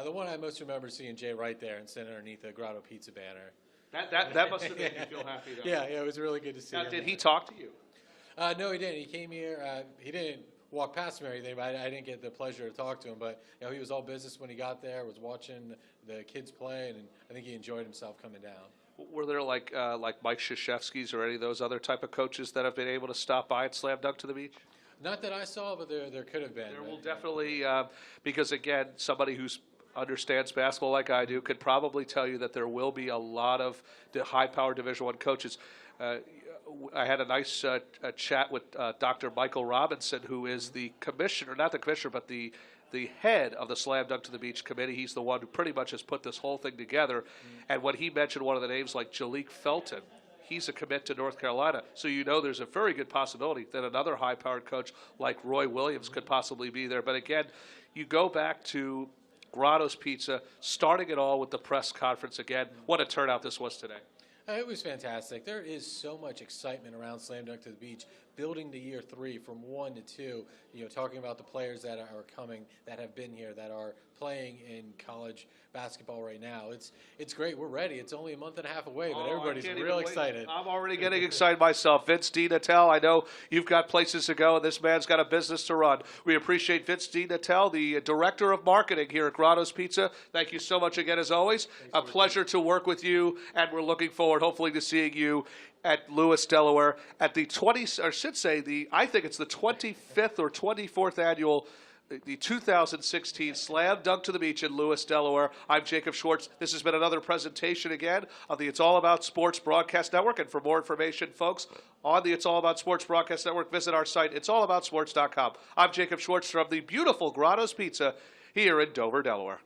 The one I most remember seeing Jay right there and sitting underneath the Grotto Pizza banner.
That must have made you feel happy, though.
Yeah, it was really good to see him.
Did he talk to you?
No, he didn't. He came here. He didn't walk past me or anything, but I didn't get the pleasure to talk to him. But he was all business when he got there, was watching the kids play, and I think he enjoyed himself coming down.
Were there like Mike Krzyzewski's or any of those other type of coaches that have been able to stop by at Slam Dunk to the Beach?
Not that I saw, but there could have been.
There will definitely, because again, somebody who's understands basketball like I do could probably tell you that there will be a lot of high-powered Division I coaches. I had a nice chat with Dr. Michael Robinson, who is the commissioner, not the commissioner, but the head of the Slam Dunk to the Beach committee. He's the one who pretty much has put this whole thing together. And when he mentioned one of the names like Jalik Felton, he's a commit to North Carolina. So there's a very good possibility that another high-powered coach like Roy Williams could possibly be there. But again, you go back to Grotto's Pizza, starting it all with the press conference again. What a turnout this was today.
It was fantastic. There is so much excitement around Slam Dunk to the Beach, building to year 3 from 1 to 2, talking about the players that are coming, that have been here, that are playing in college basketball right now. It's great. We're ready. It's only a month and a half away, but everybody's real excited.
I'm already getting excited myself. Vince DiNatel, I know you've got places to go, and this man's got a business to run. We appreciate Vince DiNatel, the Director of Marketing here at Grotto's Pizza. Thank you so much again, as always. A pleasure to work with you, and we're looking forward, hopefully, to seeing you at Lewis, Delaware, at the I think it's the 25th or 24th annual the 2016 Slam Dunk to the Beach in Lewis, Delaware. I'm Jacob Schwartz. This has been another presentation again of the It's All About Sports Broadcast Network. And for more information, folks, on the It's All About Sports Broadcast Network, visit our site, it'sallaboutsports.com. I'm Jacob Schwartz from the beautiful Grotto's Pizza here in Dover, Delaware.